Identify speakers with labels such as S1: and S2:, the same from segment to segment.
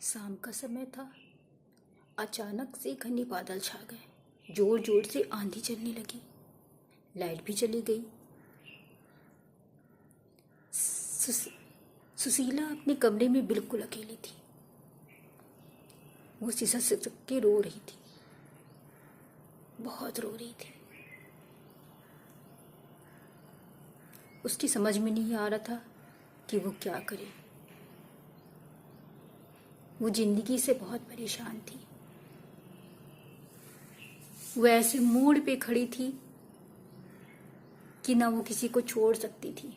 S1: शाम का समय था। अचानक से घने बादल छा गए। जोर जोर से आंधी चलने लगी। लाइट भी चली गई। सुशीला अपने कमरे में बिल्कुल अकेली थी। वो सिसक सिसक के रो रही थी, बहुत रो रही थी। उसकी समझ में नहीं आ रहा था कि वो क्या करे। वो जिंदगी से बहुत परेशान थी। वो ऐसे मोड़ पे खड़ी थी कि ना वो किसी को छोड़ सकती थी,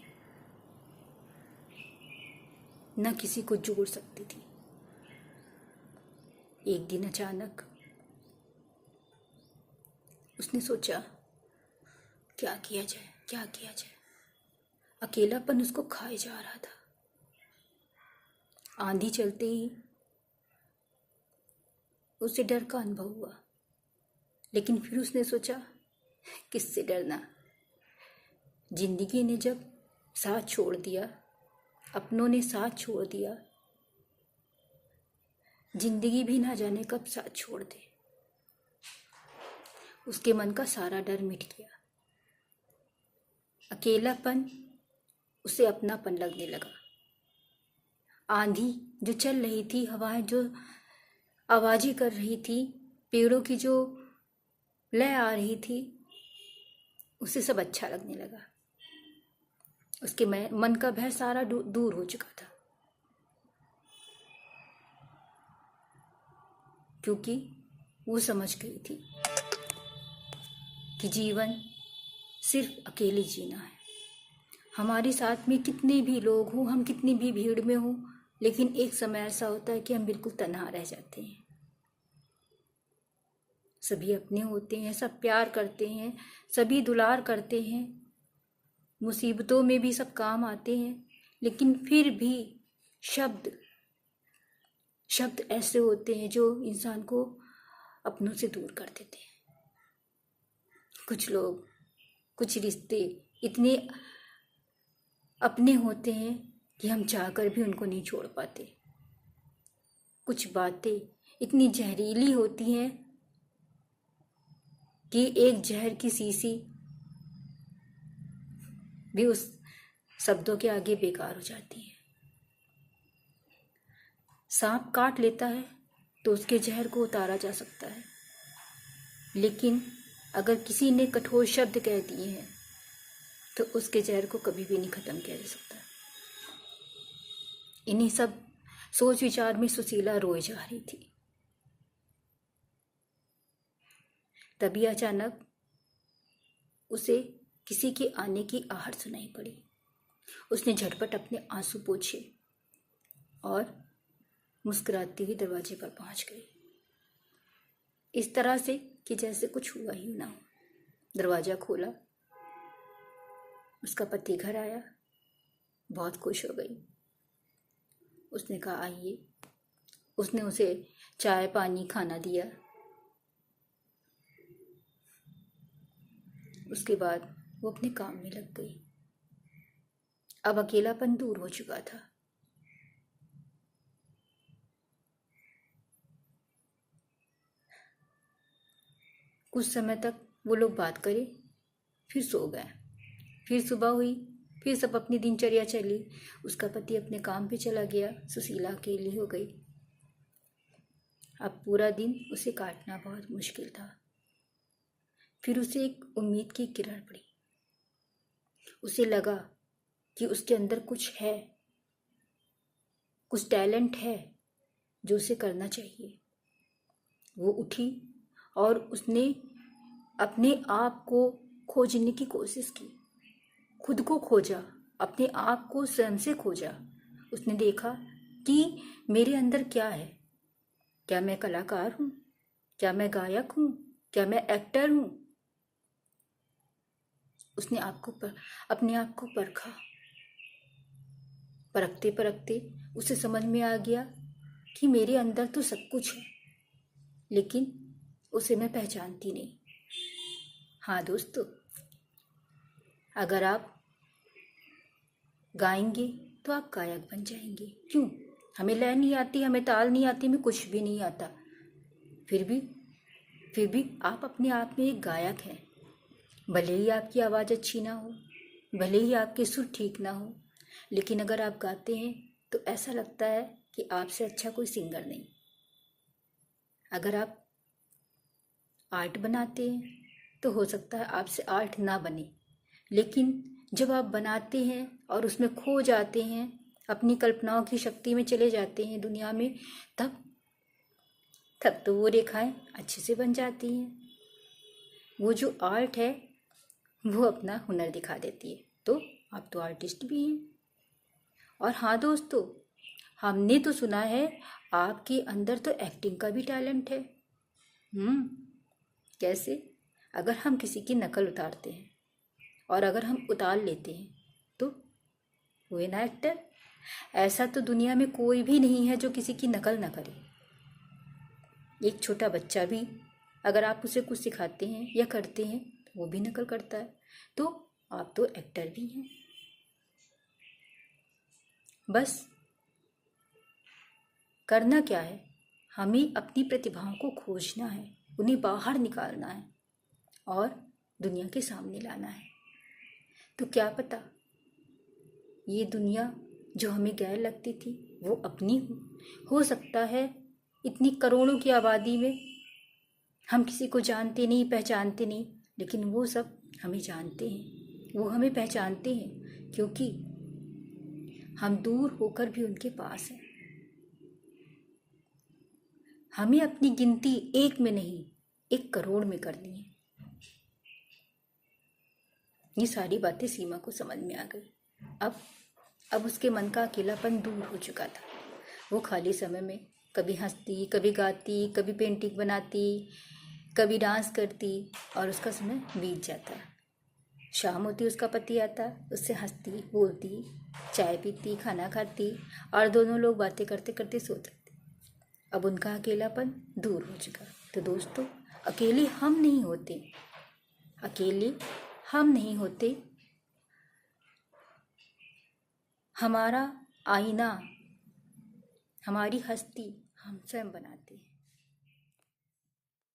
S1: ना किसी को जोड़ सकती थी। एक दिन अचानक उसने सोचा, क्या किया जाए, क्या किया जाए। अकेलापन उसको खाए जा रहा था। आंधी चलते ही उसे डर का अनुभव हुआ, लेकिन फिर उसने सोचा, किससे डरना। जिंदगी ने जब साथ छोड़ दिया, अपनों ने साथ छोड़ दिया, जिंदगी भी ना जाने कब साथ छोड़ दे। उसके मन का सारा डर मिट गया। अकेलापन उसे अपनापन लगने लगा। आंधी जो चल रही थी, हवाएं जो आवाजें कर रही थी, पेड़ों की जो लय आ रही थी, उसे सब अच्छा लगने लगा। उसके मन का भय सारा दूर हो चुका था, क्योंकि वो समझ गई थी कि जीवन सिर्फ अकेले जीना है। हमारे साथ में कितने भी लोग हों, हम कितनी भी भीड़ में हों, लेकिन एक समय ऐसा होता है कि हम बिल्कुल तन्हा रह जाते हैं। सभी अपने होते हैं, सब प्यार करते हैं, सभी दुलार करते हैं, मुसीबतों में भी सब काम आते हैं, लेकिन फिर भी शब्द ऐसे होते हैं जो इंसान को अपनों से दूर कर देते हैं। कुछ लोग, कुछ रिश्ते इतने अपने होते हैं कि हम चाहकर भी उनको नहीं छोड़ पाते। कुछ बातें इतनी जहरीली होती हैं कि एक जहर की शीशी भी उस शब्दों के आगे बेकार हो जाती है। सांप काट लेता है तो उसके जहर को उतारा जा सकता है, लेकिन अगर किसी ने कठोर शब्द कह दिए हैं तो उसके जहर को कभी भी नहीं खत्म किया जा सकता। इन्हीं सब सोच विचार में सुशीला रोए जा रही थी। तभी अचानक उसे किसी के आने की आहट सुनाई पड़ी। उसने झटपट अपने आंसू पोंछे और मुस्कुराती हुई दरवाजे पर पहुंच गई, इस तरह से कि जैसे कुछ हुआ ही ना हो। दरवाजा खोला, उसका पति घर आया। बहुत खुश हो गई। उसने कहा, आइए। उसने उसे चाय पानी खाना दिया। उसके बाद वो अपने काम में लग गई। अब अकेलापन दूर हो चुका था। कुछ समय तक वो लोग बात करे, फिर सो गए। फिर सुबह हुई, फिर सब अपनी दिनचर्या चली। उसका पति अपने काम पे चला गया, सुशीला अकेली हो गई। अब पूरा दिन उसे काटना बहुत मुश्किल था। फिर उसे एक उम्मीद की किरण पड़ी। उसे लगा कि उसके अंदर कुछ है, कुछ टैलेंट है जो उसे करना चाहिए। वो उठी और उसने अपने आप को खोजने की कोशिश की। खुद को खोजा, अपने आप को स्वयं से खोजा। उसने देखा कि मेरे अंदर क्या है। क्या मैं कलाकार हूँ? क्या मैं गायक हूँ? क्या मैं एक्टर हूँ? उसने अपने आप को परखा। परखते परखते उसे समझ में आ गया कि मेरे अंदर तो सब कुछ है, लेकिन उसे मैं पहचानती नहीं। हाँ दोस्तों, अगर आप गाएंगे तो आप गायक बन जाएंगे। क्यों? हमें लय नहीं आती, हमें ताल नहीं आती, हमें कुछ भी नहीं आता। फिर भी आप अपने आप में एक गायक हैं। भले ही आपकी आवाज़ अच्छी ना हो, भले ही आपके सुर ठीक ना हो, लेकिन अगर आप गाते हैं तो ऐसा लगता है कि आपसे अच्छा कोई सिंगर नहीं। अगर आप आर्ट बनाते हैं तो हो सकता है आपसे आर्ट ना बने, लेकिन जब आप बनाते हैं और उसमें खो जाते हैं, अपनी कल्पनाओं की शक्ति में चले जाते हैं दुनिया में, तब तो वो रेखाएं अच्छे से बन जाती हैं। वो जो आर्ट है वो अपना हुनर दिखा देती है। तो आप तो आर्टिस्ट भी हैं। और हाँ दोस्तों, हमने तो सुना है आपके अंदर तो एक्टिंग का भी टैलेंट है। कैसे? अगर हम किसी की नकल उतारते हैं और अगर हम उतार लेते हैं तो हुए ना एक्टर। ऐसा तो दुनिया में कोई भी नहीं है जो किसी की नकल ना करे। एक छोटा बच्चा भी अगर आप उसे कुछ सिखाते हैं या करते हैं तो वो भी नकल करता है। तो आप तो एक्टर भी हैं। बस करना क्या है, हमें अपनी प्रतिभाओं को खोजना है, उन्हें बाहर निकालना है और दुनिया के सामने लाना है। तो क्या पता ये दुनिया जो हमें गैर लगती थी वो अपनी हो सकता है। इतनी करोड़ों की आबादी में हम किसी को जानते नहीं, पहचानते नहीं, लेकिन वो सब हमें जानते हैं, वो हमें पहचानते हैं, क्योंकि हम दूर होकर भी उनके पास हैं। हमें अपनी गिनती 1 में नहीं 1 करोड़ में करनी है। ये सारी बातें सीमा को समझ में आ गई। अब उसके मन का अकेलापन दूर हो चुका था। वो खाली समय में कभी हंसती, कभी गाती, कभी पेंटिंग बनाती, कभी डांस करती और उसका समय बीत जाता। शाम होती, उसका पति आता, उससे हंसती, बोलती, चाय पीती, खाना खाती और दोनों लोग बातें करते करते सो जाते। अब उनका अकेलापन दूर हो चुका। तो दोस्तों, अकेले हम नहीं होते, अकेले हम नहीं होते। हमारा आईना, हमारी हस्ती हम स्वयं बनाते हैं।